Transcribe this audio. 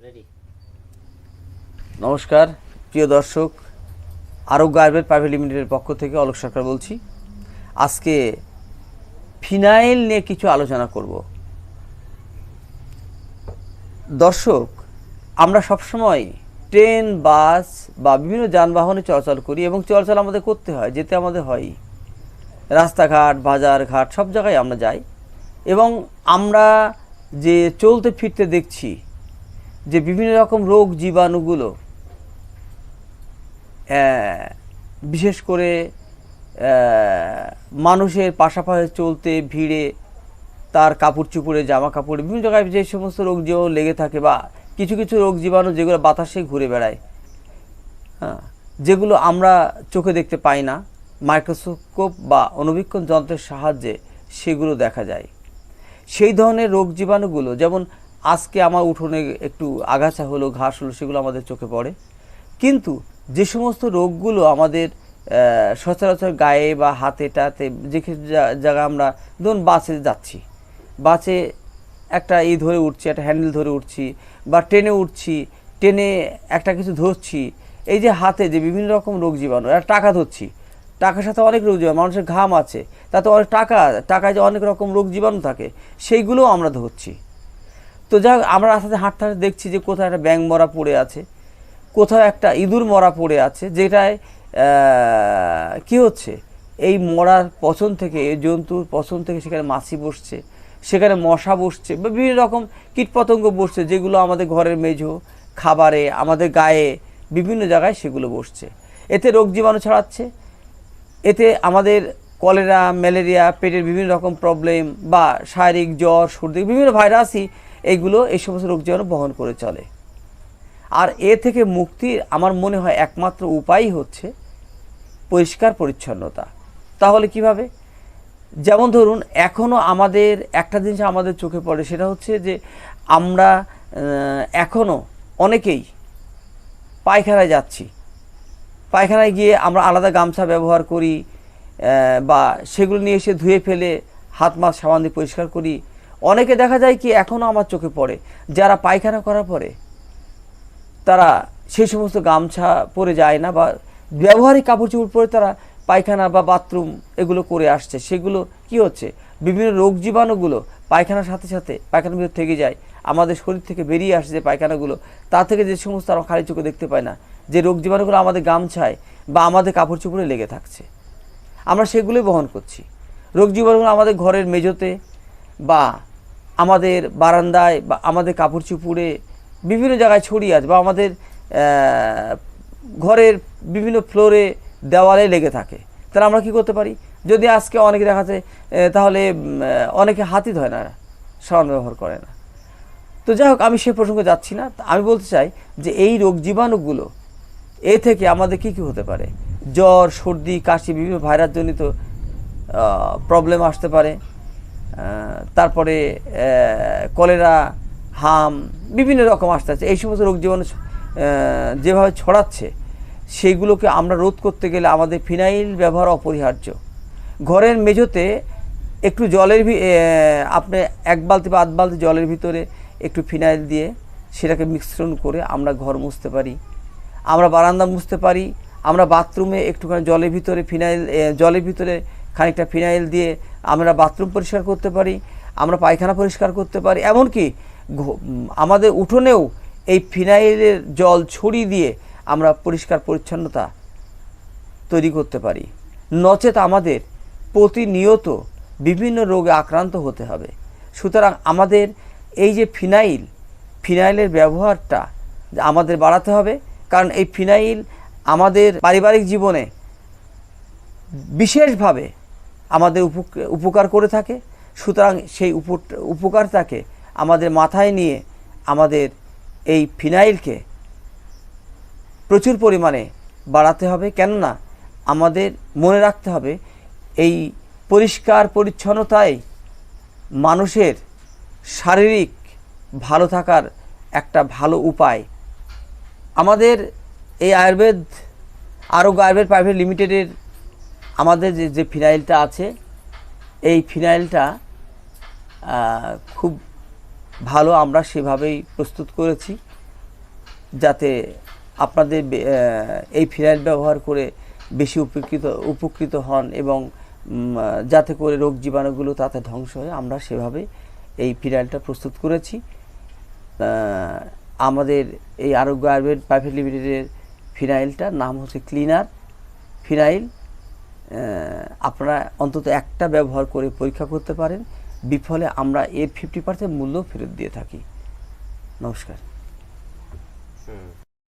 Ready. নমস্কার প্রিয় দর্শক, আরোগ্য আয়ুর্বেদ প্রাইভেট লিমিটেডের পক্ষ থেকে অলক সরকার বলছি। আজকে ফিনাইল নিয়ে কিছু আলোচনা করব। দর্শক, আমরা সবসময় ট্রেন, বাস বা বিভিন্ন যানবাহনে চলাচল করি এবং চলাচল আমাদের করতে হয়, যেতে আমাদের হয়। রাস্তাঘাট, বাজার ঘাট সব জায়গায় আমরা যাই এবং আমরা যে চলতে ফিরতে দেখছি যে বিভিন্ন রকম রোগ জীবাণুগুলো বিশেষ করে মানুষের পাশাপাশি চলতে ভিড়ে তার কাপড় চুপড়ে, জামা কাপড়ে বিভিন্ন জায়গায় যে সমস্ত রোগ জীবাণু লেগে থাকে, বা কিছু কিছু রোগ জীবাণু যেগুলো বাতাসে ঘুরে বেড়ায়, হ্যাঁ, যেগুলো আমরা চোখে দেখতে পাই না, মাইক্রোস্কোপ বা অণুবীক্ষণ যন্ত্রের সাহায্যে সেগুলো দেখা যায়। সেই ধরনের রোগ জীবাণুগুলো, যেমন আজকে আমার উঠোনে একটু আগাছা হলো, ঘাস হলো, সেগুলো আমাদের চোখে পড়ে। কিন্তু যে সমস্ত রোগগুলো আমাদের সচরাচর গায়ে বা হাতে টাতে যে জায়গায় আমরা ধরুন বাসে যাচ্ছি, বাসে একটা ধরে উঠছি, একটা হ্যান্ডেল ধরে উঠছি, বা ট্রেনে উঠছি, ট্রেনে একটা কিছু ধরছি, এই যে হাতে যে বিভিন্ন রকম রোগ জীবাণু, একটা টাকা ধরছি, টাকার সাথে অনেক রোগ জীবাণু, মানুষের ঘাম আছে, তাতে অনেক টাকায় যে অনেক রকম রোগ জীবাণু থাকে, সেইগুলোও আমরা ধরছি। তো যাই হোক, আমরা রাস্তাতে হাঁটতে হাঁটতে দেখছি যে কোথাও একটা ব্যাঙ মরা পড়ে আছে, কোথাও একটা ইঁদুর মরা পড়ে আছে, যেটায় কি হচ্ছে, এই মরার পচন থেকে, এই জন্তুর পচন থেকে সেখানে মাছি বসছে, সেখানে মশা বসছে, বা বিভিন্ন রকম কীটপতঙ্গ বসছে, যেগুলো আমাদের ঘরের মেঝো, খাবারে, আমাদের গায়ে, বিভিন্ন জায়গায় সেগুলো বসছে। এতে রোগ জীবাণু ছড়াচ্ছে। এতে আমাদের কলেরা, ম্যালেরিয়া, পেটের বিভিন্ন রকম প্রবলেম, বা শারীরিক জ্বর, সর্দি, বিভিন্ন ভাইরাসই এইগুলো এই সমস্ত রোগ জীবাণু বহন করে চলে। আর এ থেকে মুক্তির আমার মনে হয় একমাত্র উপায়ই হচ্ছে পরিষ্কার পরিচ্ছন্নতা। তাহলে কিভাবে? যেমন ধরুন, এখনও আমাদের একটা জিনিস আমাদের চোখে পড়ে, সেটা হচ্ছে যে আমরা এখনও অনেকেই পায়খানায় যাচ্ছি, পায়খানায় গিয়ে আমরা আলাদা গামছা ব্যবহার করি, বা সেগুলো নিয়ে এসে ধুয়ে ফেলে হাত মাছ সাবান দিয়ে পরিষ্কার করি। অনেকে দেখা যায় কি, এখনও আমার চোখে পড়ে, যারা পায়খানা করার পরে তারা সেই সমস্ত গামছা পরে যায় না, বা ব্যবহারিক কাপড় চোপড় পরে তারা পায়খানা বা বাথরুম এগুলো করে আসছে। সেগুলো কি হচ্ছে, বিভিন্ন রোগ জীবাণুগুলো পায়খানার সাথে সাথে পায়খানার ভিতর থেকে যায়, আমাদের শরীর থেকে বেরিয়ে আসছে পায়খানাগুলো। তা থেকে যে সমস্ত আমরা খালি চোখে দেখতে পাই না, যে রোগ জীবাণুগুলো আমাদের গামছায় বা আমাদের কাপড় চোপড়ে লেগে থাকছে, আমরা সেগুলোই বহন করছি। রোগ জীবাণুগুলো আমাদের ঘরের মেঝোতে, বা আমাদের বারান্দায়, বা আমাদের কাপড় চোপড়ে বিভিন্ন জায়গায় ছড়িয়ে আছে, বা আমাদের ঘরের বিভিন্ন ফ্লোরে, দেওয়ালে লেগে থাকে। তাহলে আমরা কি করতে পারি? যদি আজকে অনেকে দেখাচ্ছে, তাহলে অনেকে হাতই ধয় না, সাবান ব্যবহার করে না। তো যাই হোক, আমি সে প্রসঙ্গে যাচ্ছি না। আমি বলতে চাই যে এই রোগ জীবাণুগুলো, এ থেকে আমাদের কি কি হতে পারে? জ্বর, সর্দি, কাশি, বিভিন্ন ভাইরাসজনিত প্রবলেম আসতে পারে। তারপরে কলেরা, হাম, বিভিন্ন রকম আসতে আছে। এই সমস্ত রোগ জীবাণু যেভাবে ছড়াচ্ছে, সেইগুলোকে আমরা রোধ করতে গেলে আমাদের ফিনাইল ব্যবহার অপরিহার্য। ঘরের মেঝোতে একটু জলের আপনি 1 বালতি বা 1/2 বালতি জলের ভিতরে একটু ফিনাইল দিয়ে সেটাকে মিশ্রণ করে আমরা ঘর মুছতে পারি, আমরা বারান্দা মুছতে পারি, আমরা বাথরুমে একটুখানি জলের ভিতরে খানিকটা ফিনাইল দিয়ে আমরা বাথরুম পরিষ্কার করতে পারি, আমরা পায়খানা পরিষ্কার করতে পারি। এমনকি আমাদের উঠোনেও এই ফিনাইলের জল ছড়িয়ে দিয়ে আমরা পরিষ্কার পরিচ্ছন্নতা তৈরি করতে পারি। নচেত আমাদের প্রতিনিয়ত বিভিন্ন রোগে আক্রান্ত হতে হবে। সুতরাং আমাদের এই যে ফিনাইলের ব্যবহারটা আমাদের বাড়াতে হবে, কারণ এই ফিনাইল আমাদের পারিবারিক জীবনে বিশেষভাবে আমাদের উপকার করে থাকে। সুতরাং সেই উপকারটাকে আমাদের মাথায় নিয়ে আমাদের এই ফিনাইলকে প্রচুর পরিমাণে বাড়াতে হবে। কেননা আমাদের মনে রাখতে হবে, এই পরিষ্কার পরিচ্ছন্নতাই মানুষের শারীরিক ভালো থাকার একটা ভালো উপায়। আমাদের এই আরোগ্য আয়ুর্বেদ প্রাইভেট লিমিটেডের আমাদের যে ফিনাইলটা আছে, এই ফিনাইলটা খুব ভালো, আমরা সেভাবেই প্রস্তুত করেছি। যাতে আপনাদের এই ফিনাইল ব্যবহার করে বেশি উপকৃত হন এবং যাতে করে রোগ জীবাণুগুলো তাতে ধ্বংস হয়, আমরা সেভাবে এই ফিনাইলটা প্রস্তুত করেছি। আমাদের এই আরোগ্য আয়ুর্বেদ প্রাইভেট লিমিটেডের ফিনাইলটার নাম হচ্ছে ক্লিনার ফিনাইল। আপনারা অন্তত একটা ব্যবহার করে পরীক্ষা করতে পারেন, বিফলে আমরা এর 50% মূল্য ফেরত দিয়ে থাকি। নমস্কার।